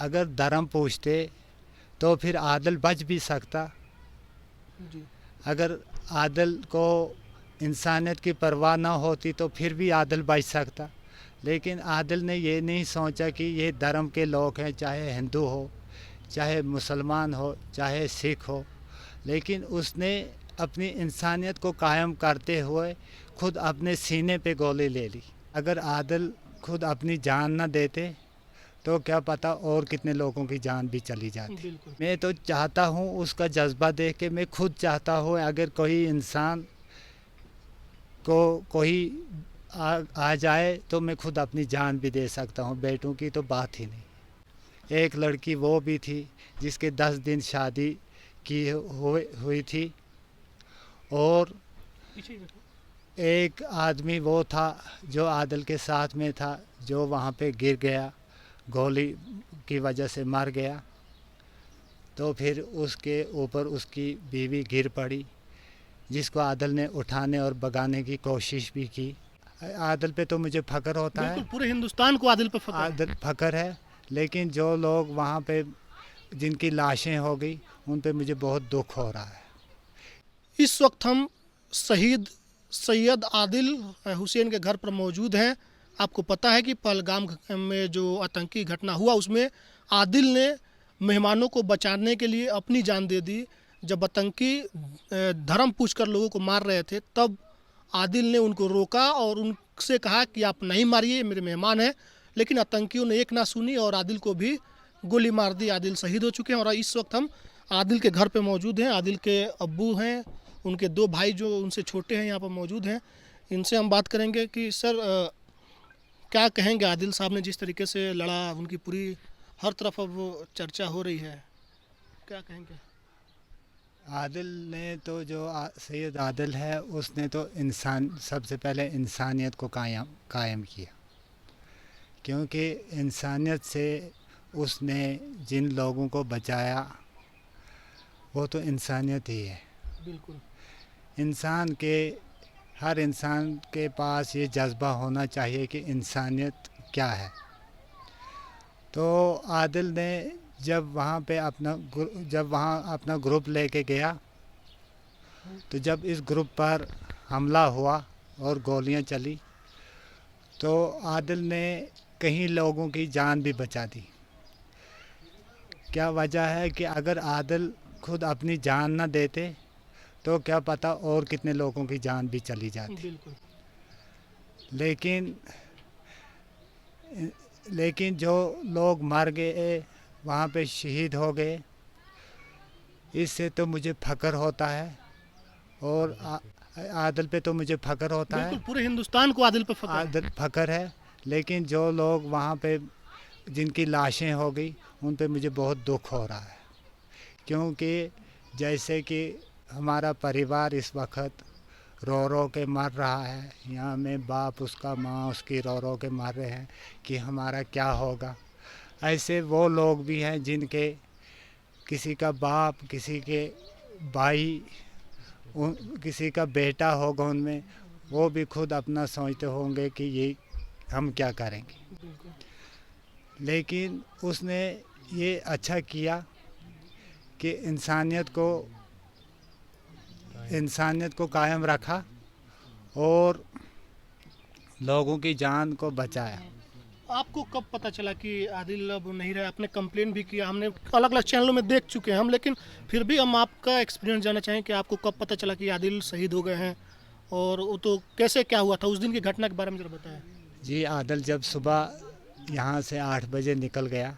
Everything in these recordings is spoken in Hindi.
अगर धर्म पूछते तो फिर आदिल बच भी सकता। जी। अगर आदिल को इंसानियत की परवाह ना होती तो फिर भी आदिल बच सकता। लेकिन आदिल ने ये नहीं सोचा कि ये धर्म के लोग हैं, चाहे हिंदू हो, चाहे मुसलमान हो, चाहे सिख हो, लेकिन उसने अपनी इंसानियत को कायम करते हुए खुद अपने सीने पे गोली ले ली। अगर आदिल खुद अपनी जान ना देते तो क्या पता और कितने लोगों की जान भी चली जाती। बिल्कुल। मैं तो चाहता हूँ, उसका जज्बा देख के मैं खुद चाहता हूँ, अगर कोई इंसान को कोई आ जाए तो मैं खुद अपनी जान भी दे सकता हूँ। बेटों की तो बात ही नहीं। एक लड़की वो भी थी जिसके 10 दिन शादी की हुई थी, और पीछे ही बैठो। एक आदमी वो था जो आदिल के साथ में था, जो वहाँ पे गिर गया, गोली की वजह से मर गया। तो फिर उसके ऊपर उसकी बीवी गिर पड़ी, जिसको आदिल ने उठाने और भगाने की कोशिश भी की। आदिल पे तो मुझे फ़ख्र होता बिल्कुल, है, पूरे हिंदुस्तान को आदिल पे फ़ख्र है। आदिल फ़ख्र है, लेकिन जो लोग वहाँ पे जिनकी लाशें हो गई उन पे मुझे बहुत दुख हो रहा है। इस वक्त हम शहीद सैयद आदिल हुसैन के घर पर मौजूद हैं। आपको पता है कि पहलगाम में जो आतंकी घटना हुआ उसमें आदिल ने मेहमानों को बचाने के लिए अपनी जान दे दी। जब आतंकी धर्म पूछकर लोगों को मार रहे थे तब आदिल ने उनको रोका और उनसे कहा कि आप नहीं मारिए, मेरे मेहमान हैं। लेकिन आतंकियों ने एक ना सुनी और आदिल को भी गोली मार दी। आदिल शहीद हो चुके हैं और इस वक्त हम आदिल के घर पे मौजूद हैं। आदिल के अब्बू हैं, उनके 2 भाई जो उनसे छोटे हैं यहाँ पर मौजूद हैं। इनसे हम बात करेंगे कि सर क्या कहेंगे, आदिल साहब ने जिस तरीके से लड़ा, उनकी पूरी हर तरफ अब वो चर्चा हो रही है, क्या कहेंगे? आदिल ने तो जो सैयद आदिल है उसने तो इंसान सबसे पहले इंसानियत को कायम किया, क्योंकि इंसानियत से उसने जिन लोगों को बचाया वो तो इंसानियत ही है। बिल्कुल। हर इंसान के पास ये जज्बा होना चाहिए कि इंसानियत क्या है। तो आदिल ने जब वहाँ अपना ग्रुप लेके गया, तो जब इस ग्रुप पर हमला हुआ और गोलियां चली तो आदिल ने कई लोगों की जान भी बचा दी। क्या वजह है कि अगर आदिल खुद अपनी जान ना देते तो क्या पता और कितने लोगों की जान भी चली जाती। बिल्कुल। लेकिन लेकिन जो लोग मर गए, वहाँ पे शहीद हो गए, इससे तो मुझे फ़ख्र होता है, और आदिल पे तो मुझे फ़ख्र होता बिल्कुल, है, पूरे हिंदुस्तान को आदिल पे फ़ख्र है। आदिल फ़ख्र है। लेकिन जो लोग वहाँ पे जिनकी लाशें हो गई उन पे मुझे बहुत दुख हो रहा है, क्योंकि जैसे कि हमारा परिवार इस वक्त रो रो के मर रहा है, यहाँ में बाप उसका, माँ उसकी रो रो के मर रहे हैं कि हमारा क्या होगा। ऐसे वो लोग भी हैं जिनके किसी का बाप, किसी के भाई, किसी का बेटा होगा उनमें, वो भी खुद अपना सोचते होंगे कि ये हम क्या करेंगे। बिल्कुल। लेकिन उसने ये अच्छा किया कि इंसानियत को कायम रखा और लोगों की जान को बचाया। आपको कब पता चला कि आदिल अब नहीं रहा? आपने कंप्लेन भी किया, हमने अलग अलग चैनलों में देख चुके हैं हम, लेकिन फिर भी हम आपका एक्सपीरियंस जानना चाहें कि आपको कब पता चला कि आदिल शहीद हो गए हैं, और वो तो कैसे क्या हुआ था उस दिन की घटना के बारे में जरा बताएं। जी, आदिल जब सुबह यहाँ से 8 बजे निकल गया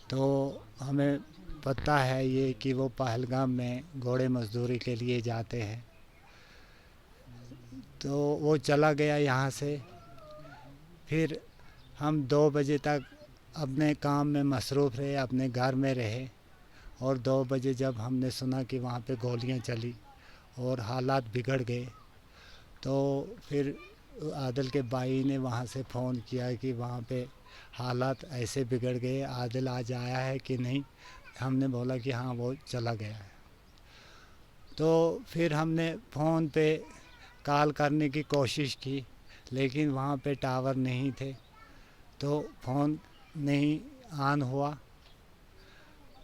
तो हमें पता है ये कि वो पहलगाम में घोड़े मजदूरी के लिए जाते हैं। तो वो चला गया यहाँ से, फिर हम 2 बजे तक अपने काम में मसरूफ़ रहे, अपने घर में रहे, और 2 बजे जब हमने सुना कि वहाँ पे गोलियाँ चली और हालात बिगड़ गए, तो फिर आदिल के भाई ने वहाँ से फ़ोन किया कि वहाँ पे हालात ऐसे बिगड़ गए, आदिल आज आया है कि नहीं। हमने बोला कि हाँ वो चला गया है। तो फिर हमने फ़ोन पे कॉल करने की कोशिश की, लेकिन वहाँ पे टावर नहीं थे, तो फ़ोन नहीं ऑन हुआ।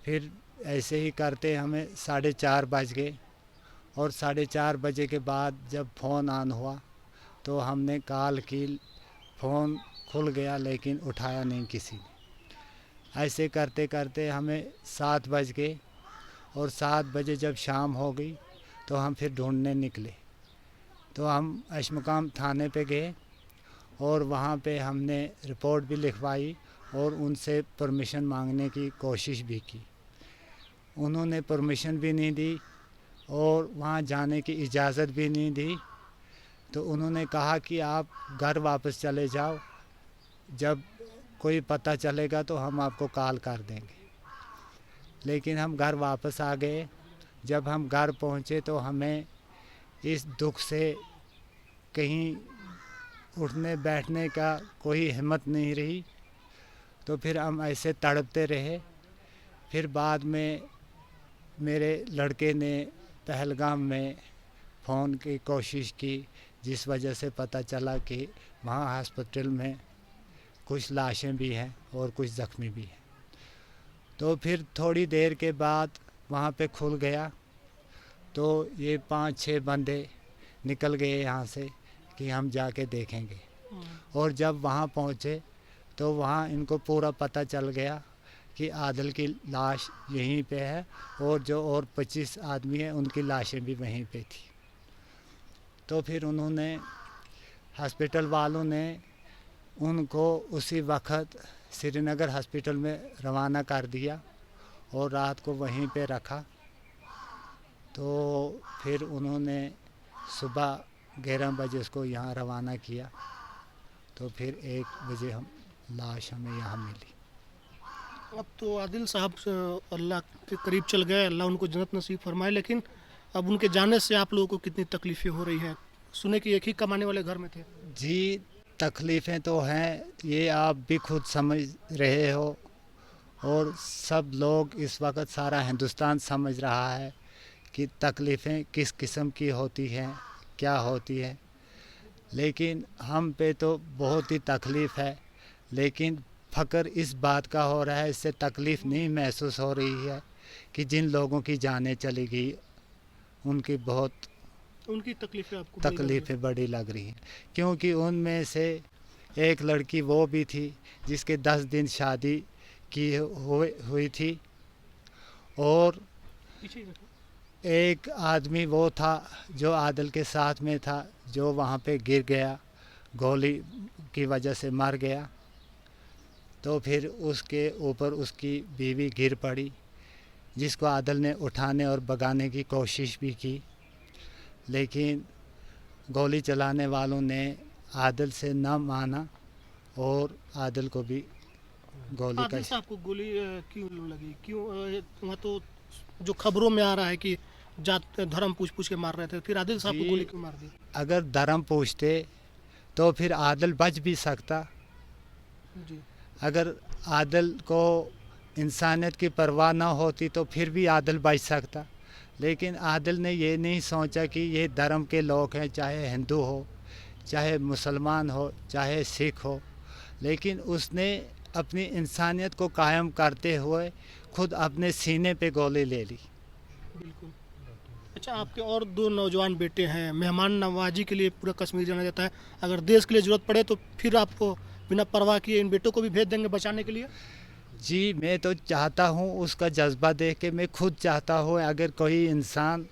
फिर ऐसे ही करते हमें 4:30 बज गए और 4:30 बजे के बाद जब फ़ोन ऑन हुआ तो हमने कॉल की, फ़ोन खुल गया लेकिन उठाया नहीं किसी ने। ऐसे करते करते हमें 7 बज गए और 7 बजे जब शाम हो गई तो हम फिर ढूंढने निकले। तो हम अशमुकाम थाने पे गए और वहाँ पे हमने रिपोर्ट भी लिखवाई और उनसे परमिशन मांगने की कोशिश भी की। उन्होंने परमिशन भी नहीं दी और वहाँ जाने की इजाज़त भी नहीं दी। तो उन्होंने कहा कि आप घर वापस चले जाओ, जब कोई पता चलेगा तो हम आपको कॉल कर देंगे। लेकिन हम घर वापस आ गए। जब हम घर पहुँचे तो हमें इस दुख से कहीं उठने बैठने का कोई हिम्मत नहीं रही। तो फिर हम ऐसे तड़पते रहे। फिर बाद में मेरे लड़के ने पहलगाम में फ़ोन की कोशिश की, जिस वजह से पता चला कि वहाँ हॉस्पिटल में कुछ लाशें भी हैं और कुछ ज़ख्मी भी हैं। तो फिर थोड़ी देर के बाद वहाँ पे खुल गया तो ये 5-6 बंदे निकल गए यहाँ से कि हम जाके देखेंगे। और जब वहाँ पहुँचे तो वहाँ इनको पूरा पता चल गया कि आदिल की लाश यहीं पे है और जो और 25 आदमी हैं उनकी लाशें भी वहीं पे थी। तो फिर उन्होंने, हॉस्पिटल वालों ने उनको उसी वक्त श्रीनगर हॉस्पिटल में रवाना कर दिया और रात को वहीं पे रखा। तो फिर उन्होंने सुबह 11 बजे उसको यहाँ रवाना किया। तो फिर 1 बजे लाश हमें यहाँ मिली। अब तो आदिल साहब अल्लाह के करीब चल गए, अल्लाह उनको जन्नत नसीब फरमाए, लेकिन अब उनके जाने से आप लोगों को कितनी तकलीफ़ें हो रही हैं? सुने कि एक ही कमाने वाले घर में थे। जी, तकलीफ़ें तो हैं, ये आप भी खुद समझ रहे हो और सब लोग इस वक्त, सारा हिंदुस्तान समझ रहा है कि तकलीफ़ें किस किस्म की होती हैं, क्या होती है। लेकिन हम पे तो बहुत ही तकलीफ़ है, लेकिन फ़क्र इस बात का हो रहा है, इससे तकलीफ़ नहीं महसूस हो रही है कि जिन लोगों की जानें चली गई उनकी बहुत उनकी तकलीफ़ें आपको बड़ी लग रही तकलीफ़ें बड़ी लग रही हैं। क्योंकि उनमें से एक लड़की वो भी थी जिसके 10 दिन शादी की हुई थी और है? पीछे ही देखो। एक आदमी वो था जो आदिल के साथ में था, जो वहाँ पे गिर गया, गोली की वजह से मर गया। तो फिर उसके ऊपर उसकी बीवी गिर पड़ी, जिसको आदिल ने उठाने और भगाने की कोशिश भी की, लेकिन गोली चलाने वालों ने आदिल से न माना और आदिल को भी गोली आदिल का। साहब को गोली क्यों लगी? क्यों? वहाँ तो जो खबरों में आ रहा है कि जात धर्म पूछ पूछ के मार रहे थे, फिर आदिल साहब को जी। गोली क्यों मार दी? अगर धर्म पूछते तो फिर आदिल बच भी सकता। जी। अगर आदिल को इंसानियत की परवाह ना होती तो फिर भी आदिल बच सकता। लेकिन आदिल ने ये नहीं सोचा कि ये धर्म के लोग हैं, चाहे हिंदू हो, चाहे मुसलमान हो, चाहे सिख हो, लेकिन उसने अपनी इंसानियत को कायम करते हुए खुद अपने सीने पे गोली ले ली। बिल्कुल। अच्छा, आपके और 2 नौजवान बेटे हैं, मेहमान नवाजी के लिए पूरा कश्मीर जाना जाता है, अगर देश के लिए ज़रूरत पड़े तो फिर आपको बिना परवाह किए इन बेटों को भी भेज देंगे बचाने के लिए? जी, मैं तो चाहता हूँ, उसका जज्बा देख के मैं खुद चाहता हूँ, अगर कोई इंसान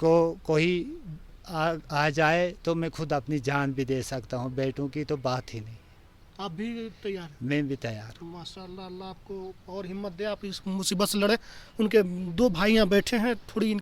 को कोई आ जाए तो मैं खुद अपनी जान भी दे सकता हूँ। बेटों की तो बात ही नहीं। आप भी तैयार हैं? मैं भी तैयार हूँ। माशाल्लाह, अल्लाह आपको और हिम्मत दे, आप इस मुसीबत से लड़े। उनके 2 भाई यहाँ बैठे हैं, थोड़ी